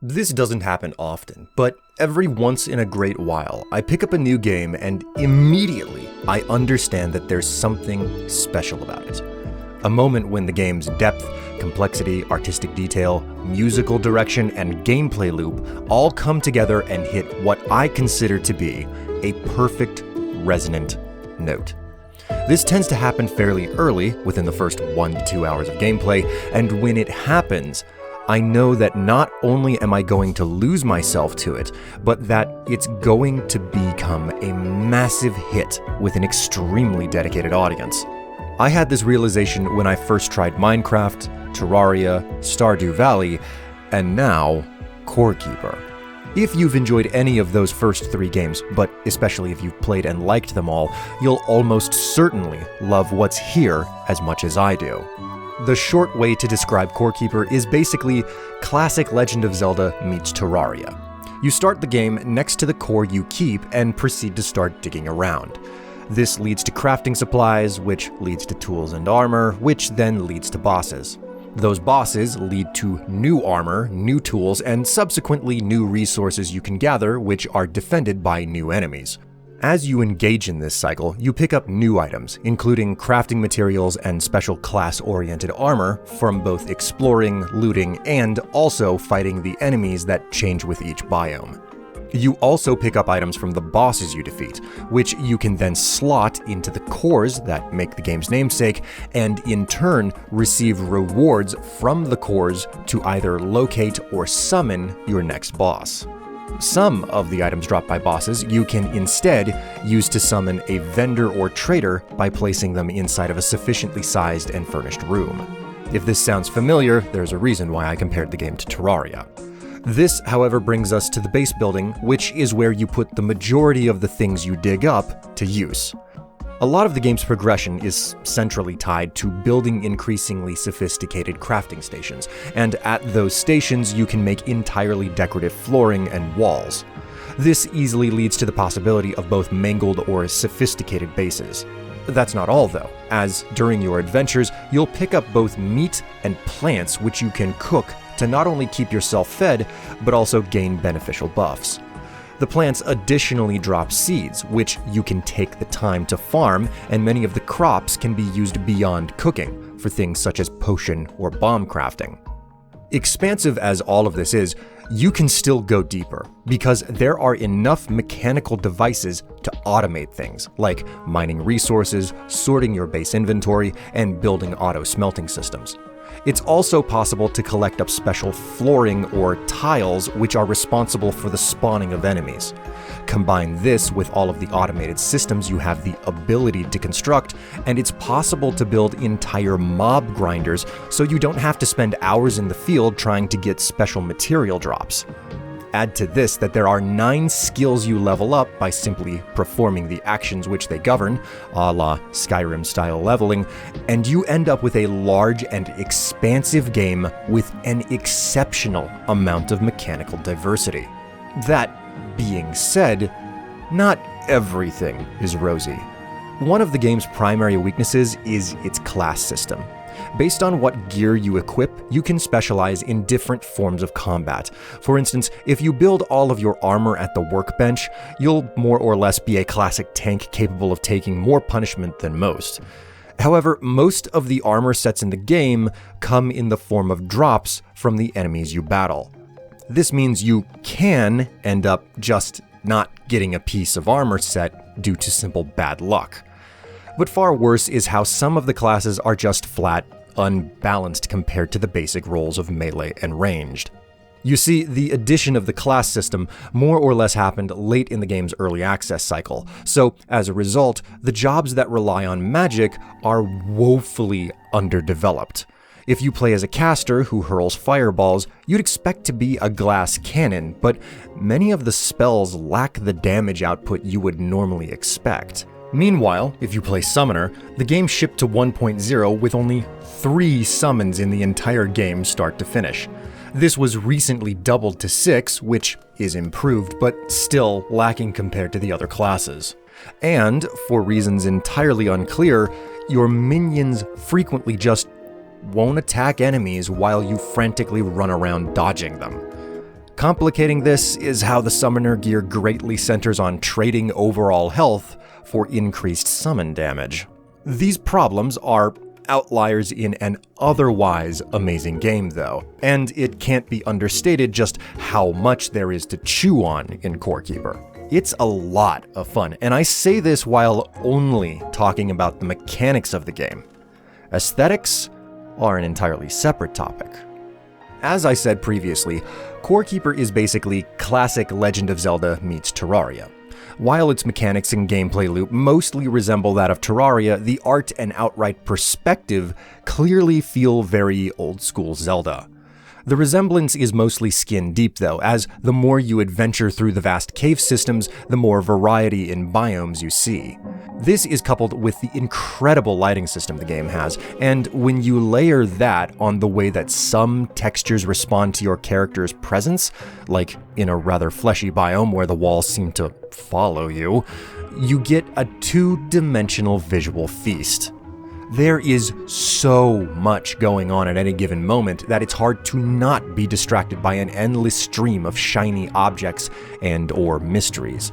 This doesn't happen often, but every once in a great while, I pick up a new game and immediately I understand that there's something special about it. A moment when the game's depth, complexity, artistic detail, musical direction, and gameplay loop all come together and hit what I consider to be a perfect resonant note. This tends to happen fairly early, within the first 1 to 2 hours of gameplay, and when it happens, I know that not only am I going to lose myself to it, but that it's going to become a massive hit with an extremely dedicated audience. I had this realization when I first tried Minecraft, Terraria, Stardew Valley, and now Core Keeper. If you've enjoyed any of those first 3 games, but especially if you've played and liked them all, you'll almost certainly love what's here as much as I do. The short way to describe Core Keeper is basically classic Legend of Zelda meets Terraria. You start the game next to the core you keep and proceed to start digging around. This leads to crafting supplies, which leads to tools and armor, which then leads to bosses. Those bosses lead to new armor, new tools, and subsequently new resources you can gather, which are defended by new enemies. As you engage in this cycle, you pick up new items, including crafting materials and special class-oriented armor from both exploring, looting, and also fighting the enemies that change with each biome. You also pick up items from the bosses you defeat, which you can then slot into the cores that make the game's namesake, and in turn receive rewards from the cores to either locate or summon your next boss. Some of the items dropped by bosses you can instead use to summon a vendor or trader by placing them inside of a sufficiently sized and furnished room. If this sounds familiar, there's a reason why I compared the game to Terraria. This, however, brings us to the base building, which is where you put the majority of the things you dig up to use. A lot of the game's progression is centrally tied to building increasingly sophisticated crafting stations, and at those stations you can make entirely decorative flooring and walls. This easily leads to the possibility of both mangled or sophisticated bases. That's not all though, as during your adventures you'll pick up both meat and plants which you can cook to not only keep yourself fed, but also gain beneficial buffs. The plants additionally drop seeds, which you can take the time to farm, and many of the crops can be used beyond cooking, for things such as potion or bomb crafting. Expansive as all of this is, you can still go deeper, because there are enough mechanical devices to automate things, like mining resources, sorting your base inventory, and building auto-smelting systems. It's also possible to collect up special flooring or tiles which are responsible for the spawning of enemies. Combine this with all of the automated systems you have the ability to construct, and it's possible to build entire mob grinders so you don't have to spend hours in the field trying to get special material drops. Add to this that there are 9 skills you level up by simply performing the actions which they govern, a la Skyrim-style leveling, and you end up with a large and expansive game with an exceptional amount of mechanical diversity. That being said, not everything is rosy. One of the game's primary weaknesses is its class system. Based on what gear you equip, you can specialize in different forms of combat. For instance, if you build all of your armor at the workbench, you'll more or less be a classic tank capable of taking more punishment than most. However, most of the armor sets in the game come in the form of drops from the enemies you battle. This means you can end up just not getting a piece of armor set due to simple bad luck. But far worse is how some of the classes are just flat unbalanced compared to the basic roles of melee and ranged. You see, the addition of the class system more or less happened late in the game's early access cycle, so as a result, the jobs that rely on magic are woefully underdeveloped. If you play as a caster who hurls fireballs, you'd expect to be a glass cannon, but many of the spells lack the damage output you would normally expect. Meanwhile, if you play Summoner, the game shipped to 1.0 with only 3 summons in the entire game start to finish. This was recently doubled to 6, which is improved, but still lacking compared to the other classes. And, for reasons entirely unclear, your minions frequently just won't attack enemies while you frantically run around dodging them. Complicating this is how the summoner gear greatly centers on trading overall health for increased summon damage. These problems are outliers in an otherwise amazing game though, and it can't be understated just how much there is to chew on in Core Keeper. It's a lot of fun, and I say this while only talking about the mechanics of the game. Aesthetics are an entirely separate topic. As I said previously, Core Keeper is basically classic Legend of Zelda meets Terraria. While its mechanics and gameplay loop mostly resemble that of Terraria, the art and outright perspective clearly feel very old-school Zelda. The resemblance is mostly skin deep though, as the more you adventure through the vast cave systems, the more variety in biomes you see. This is coupled with the incredible lighting system the game has, and when you layer that on the way that some textures respond to your character's presence, like in a rather fleshy biome where the walls seem to follow you, you get a two-dimensional visual feast. There is so much going on at any given moment that it's hard to not be distracted by an endless stream of shiny objects and/or mysteries.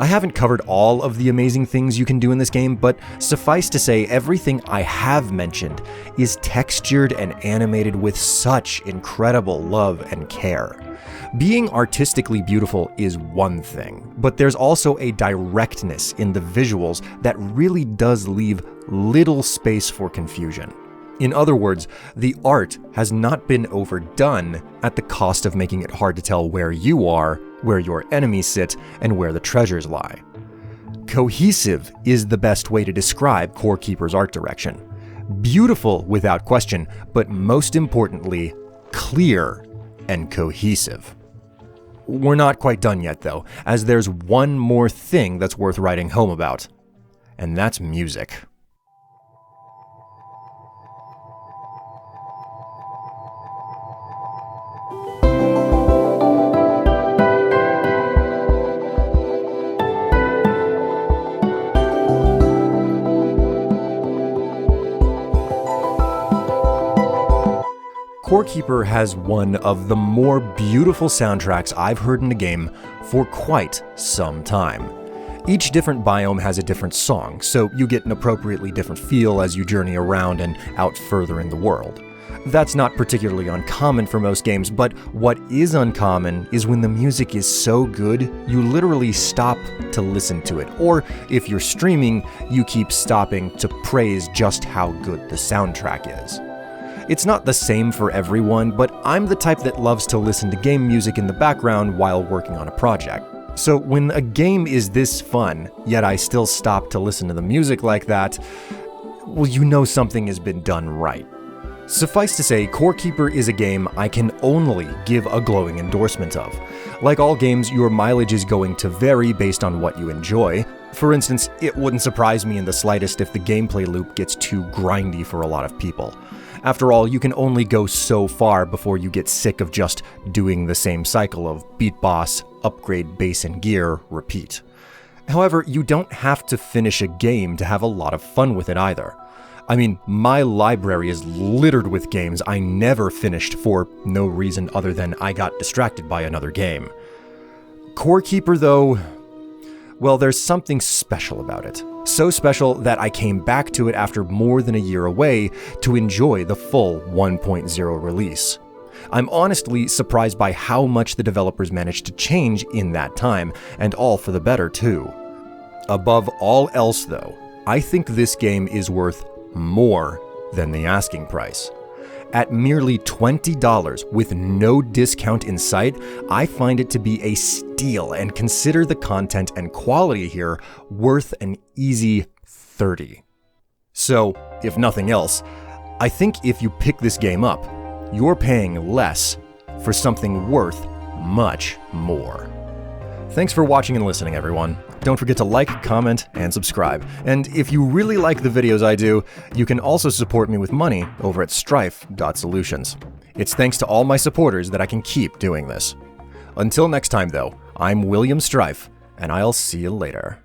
I haven't covered all of the amazing things you can do in this game, but suffice to say, everything I have mentioned is textured and animated with such incredible love and care. Being artistically beautiful is one thing, but there's also a directness in the visuals that really does leave little space for confusion. In other words, the art has not been overdone at the cost of making it hard to tell where you are, where your enemies sit, and where the treasures lie. Cohesive is the best way to describe Core Keeper's art direction. Beautiful without question, but most importantly, clear and cohesive. We're not quite done yet though, as there's one more thing that's worth writing home about, and that's music. Core Keeper has one of the more beautiful soundtracks I've heard in a game for quite some time. Each different biome has a different song, so you get an appropriately different feel as you journey around and out further in the world. That's not particularly uncommon for most games, but what is uncommon is when the music is so good, you literally stop to listen to it, or if you're streaming, you keep stopping to praise just how good the soundtrack is. It's not the same for everyone, but I'm the type that loves to listen to game music in the background while working on a project. So when a game is this fun, yet I still stop to listen to the music like that, well, you know something has been done right. Suffice to say, Core Keeper is a game I can only give a glowing endorsement of. Like all games, your mileage is going to vary based on what you enjoy. For instance, it wouldn't surprise me in the slightest if the gameplay loop gets too grindy for a lot of people. After all, you can only go so far before you get sick of just doing the same cycle of beat boss, upgrade base and gear, repeat. However, you don't have to finish a game to have a lot of fun with it either. I mean, my library is littered with games I never finished for no reason other than I got distracted by another game. Core Keeper, though, well, there's something special about it. So special that I came back to it after more than a year away to enjoy the full 1.0 release. I'm honestly surprised by how much the developers managed to change in that time, and all for the better too. Above all else though, I think this game is worth more than the asking price. At merely $20 with no discount in sight, I find it to be a steal and consider the content and quality here worth an easy $30. So, if nothing else, I think if you pick this game up, you're paying less for something worth much more. Thanks for watching and listening, everyone. Don't forget to like, comment, and subscribe. And if you really like the videos I do, you can also support me with money over at strife.solutions. It's thanks to all my supporters that I can keep doing this. Until next time, though, I'm William Strife, and I'll see you later.